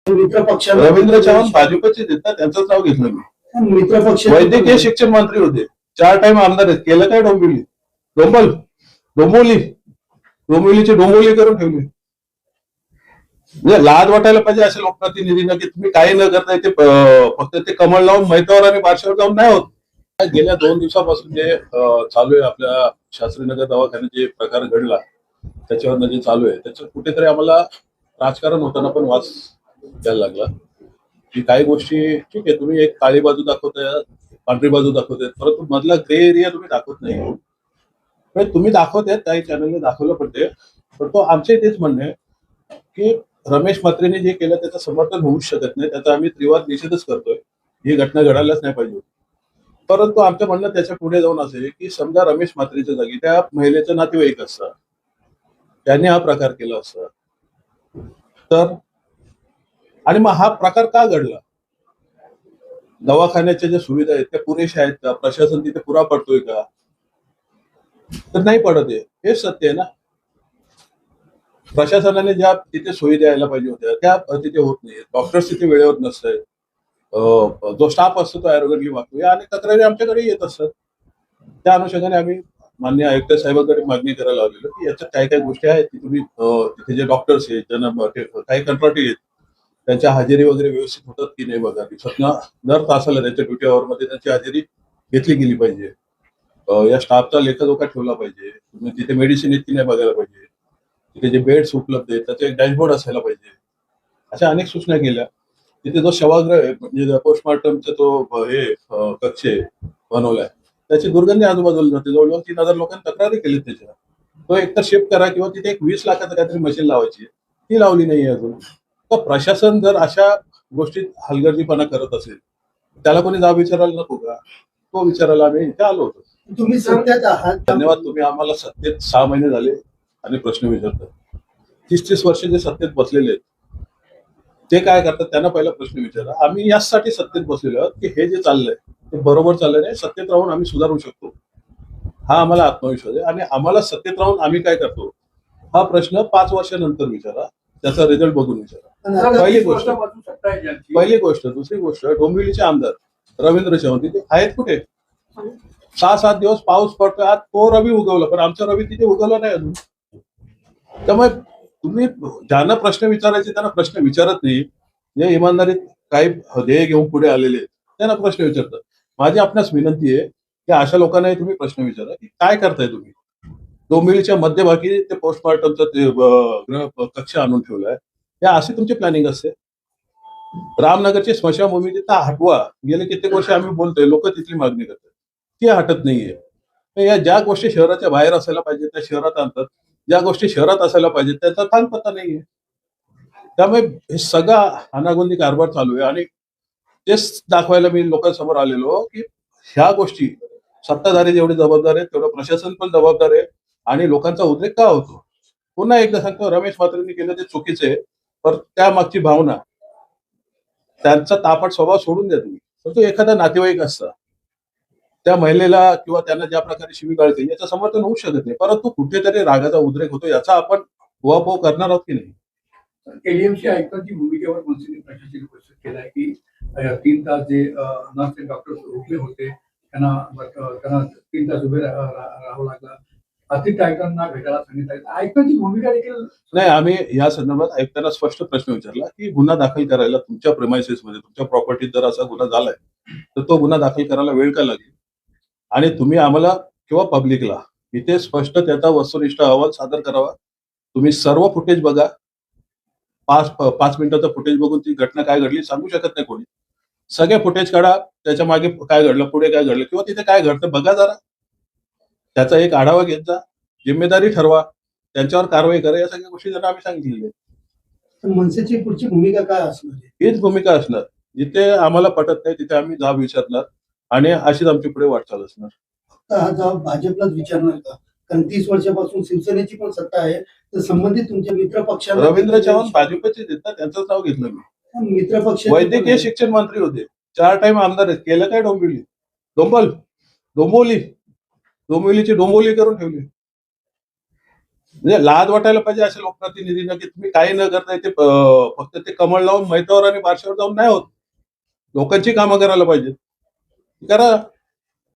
मित्र पक्ष रवींद्र चव्हाण भाजपचे देतात, त्यांचंच नाव घेतलं मी. मित्र पक्ष वैद्यकीय शिक्षण मंत्री होते, 4 टाइम आमदार आहेत. केलं काय डोंबिवली? डोंबिवलीची डोंबिवली करून ठेवली. म्हणजे लाज वाटायला पाहिजे अशा लोकप्रतिनिधींना की तुम्ही काही न करता ते फक्त ते कमळ लावून मैतावर आणि बारशावर जाऊन नाही होत. गेल्या 2 दिवसापासून जे चालू आहे आपल्या शास्त्रीनगर दवाखान्यात जे प्रकार घडला त्याच्यावर जे चालू आहे त्याच्यात कुठेतरी आम्हाला राजकारण होताना पण वास द्यायला लागला की काही गोष्टी ठीक आहे, तुम्ही एक काळी बाजू दाखवताय, पांढरी बाजू दाखवताय, परंतु मधला ग्रे एरिया तुम्ही दाखवत नाही. तुम्ही दाखवताय, काही चॅनलने दाखवलं पण ते, पण तो आमचे तेच म्हणणं आहे की रमेश म्हात्रेने जे केलं त्याचं समर्थन होऊच शकत नाही, त्याचा आम्ही त्रिवार निषेधच करतोय. ही घटना घडायलाच नाही पाहिजे. परंतु आमचं म्हणणं त्याच्या पुढे जाऊन असे की समजा रमेश म्हात्रेच्या जागी त्या महिलेचं नातेवाईक असतं, त्यांनी हा प्रकार केला असता तर, आणि मग हा प्रकार का घडला? दवाखान्याच्या ज्या सुविधा आहेत त्या पुरेशा आहेत का? प्रशासन तिथे पुरा पडतोय का? तर नाही पडत आहे. हेच सत्य आहे ना. प्रशासनाने ज्या तिथे सोयी द्यायला पाहिजे होत्या त्या तिथे होत नाही. डॉक्टर्स तिथे वेळेवर नसतात. जो स्टाफ असतो तो ॲरोगंटली वागतो. या अनेक तक्रारी आमच्याकडे येत असतात. त्या अनुषंगाने आम्ही माननीय आयुक्त साहेबांकडे मागणी करायला आलेलो की याच्यात काही काही गोष्टी आहेत की तुम्ही तिथे जे डॉक्टर्स आहेत ज्यांना काही कंत्राटी आहेत त्यांच्या हजेरी वगैरे व्यवस्थित होतात की नाही बघा. स्वतः दर तासाला त्यांच्या ड्युटी आवरमध्ये त्यांची हजेरी घेतली गेली पाहिजे. या स्टाफचा लेखाजोखा ठेवला पाहिजे. तुम्ही तिथे मेडिसिन आहेत की नाही बघायला पाहिजे. तिथे जे बेड्स उपलब्ध आहेत त्याचे एक डॅशबोर्ड असायला पाहिजे. अशा अनेक सूचना केल्या. तिथे जो शवाग्रह आहे म्हणजे पोस्टमॉर्टमचा तो कक्ष बनवलाय त्याची दुर्गंधी आजूबाजूला जाते. जवळजवळ 3,000 लोकांनी तक्रारी केली त्याच्या. तो एकतर शिफ्ट करा किंवा तिथे एक 20 लाखाचं काहीतरी मशीन लावायची, ती लावली नाही अजून. तर प्रशासन जर अशा गोष्टीत हलगर्जीपणा करत असेल त्याला कोणी जाब विचारायला नको का? तो विचारायला आम्ही इथे आलो होतो. तुम्ही सत्यात आहात. धन्यवाद. तुम्ही आम्हाला सत्तेत 6 महिने झाले आणि प्रश्न विचारतात. 30-30 वर्ष जे सत्तेत बसलेले आहेत ते काय करतात त्यांना पहिला प्रश्न विचारा. आम्ही यासाठी सत्तेत बसलेलो आहोत की हे जे चाललंय ते बरोबर चाललंय नाही, सत्तेत राहून आम्ही सुधारू शकतो, हा आम्हाला आत्मविश्वास आहे. आणि आम्हाला सत्तेत राहून आम्ही काय करतो हा प्रश्न 5 वर्षानंतर विचारा, त्याचा रिझल्ट बघून विचारा. पहिली गोष्ट. दुसरी गोष्ट, डोंबिवलीचे आमदार रवींद्र चव्हाण तिथे आहेत कुठे? 6-7 दिवस पाऊस पडतोय, आज तो रवी उगवला पण आमचा रवी तिथे उगवला नाही अजून. त्यामुळे तुम्ही ज्यांना प्रश्न विचारायचे त्यांना प्रश्न विचारत नाही. जे इमानदारीत काही ध्येय घेऊन पुढे आलेले आहेत त्यांना प्रश्न विचारतात. माझी आपणास विनंती आहे की अशा लोकांनाही तुम्ही प्रश्न विचारा की काय करताय तुम्ही. डोंबिवलीच्या मध्यभागी ते पोस्टमॉर्टमचा ते कक्ष आणून ठेवलाय. या अशी तुमची प्लॅनिंग असते. रामनगरची स्मशानभूमी तिथं हटवा. गेले कित्येक वर्ष आम्ही बोलतोय, लोक तिथली मागणी करतात, ती हटत नाहीये. या ज्या गोष्टी शहराच्या बाहेर असायला पाहिजे त्या शहरात आणतात, ज्या गोष्टी शहरात असायला पाहिजे त्याचा थांगपत्ता नाहीये. त्यामुळे हे सगळा अनागोंदी कारभार चालू आहे. आणि तेच दाखवायला मी लोकांसमोर आलेलो की ह्या गोष्टी सत्ताधारी जेवढे जबाबदार आहेत तेवढं प्रशासन पण जबाबदार आहे. आणि लोकांचा उद्रेक का होतो? पुन्हा एकदा सांगतो, रमेश म्हात्रेंनी केलं ते चुकीचं आहे, पण त्यामागची भावना, त्यांचा तापट स्वभाव सोडून द्या तुम्ही. पण तो एखादा नातेवाईक असता त्या महिलेला किंवा त्यांना ज्या प्रकारे शिवीगाळ केली याचं समर्थन होऊ शकत नाही. परंतु कुठेतरी रागाचा उद्रेक होतो याचा आपण उहापोह करणार आहोत की नाही? एडीएमसी आयुक्तांची भूमिकेवर मनसेने प्रशासकीय परिषद केलाय की 3 तास जे नर्स डॉक्टर उभे होते त्यांना 3 तास उभे राहावं लागलं. अतिरिक्त आयुक्तांना भेटायला सांगितलं. आयुक्तांची भूमिका देखील नाही. आम्ही या संदर्भात आयुक्तांना स्पष्ट प्रश्न विचारला की गुन्हा दाखल करायला तुमच्या प्रेमायसेस मध्ये तुमच्या प्रॉपर्टीत जर असा गुन्हा झालाय तर तो गुन्हा दाखल करायला वेळ का लागेल? आणि तुम्ही आम्हाला किंवा पब्लिकला इथे स्पष्ट त्याचा वस्तुनिष्ठ अहवाल सादर करावा. तुम्ही सर्व फुटेज बघा. 5 मिनिटाचं फुटेज बघून ती घटना काय घडली सांगू शकत नाही कोणी. सगळे फुटेज काढा, त्याच्या मागे काय घडलं, पुढे काय घडलं किंवा तिथे काय घडतं बघा जरा. त्याचा एक आढावा घेत जा, जिम्मेदारी ठरवा, त्यांच्यावर कारवाई करा. या सगळ्या गोष्टी त्यांना आम्ही सांगितलेल्या आहेत. मनसेची पुढची भूमिका काय असणार? हीच भूमिका असणार. जिथे आम्हाला पटत नाही तिथे आम्ही जाब विचारणार आणि अशीच आमची पुढे वाटचाल असणार. हा जाब भाजपलाच विचारणार का? कारण 30 वर्षापासून शिवसेनेची पण सत्ता आहे, तर संबंधित तुमच्या मित्र पक्षाला. रवींद्र चव्हाण भाजपचे देतात, त्यांचंच नाव घेतलं मी. मित्र पक्ष वैद्यकीय शिक्षण मंत्री होते, 4 टाइम आमदार आहेत. केलं काय डोंबिवली? डोंबिवलीची डोंबिवली करून ठेवली. म्हणजे लाज वाटायला पाहिजे अशा लोकप्रतिनिधींना की तुम्ही काही न करता ते फक्त ते कमळ लावून मैतावर आणि बारशावर जाऊन नाही होत. लोकांची कामं करायला पाहिजेत. करा.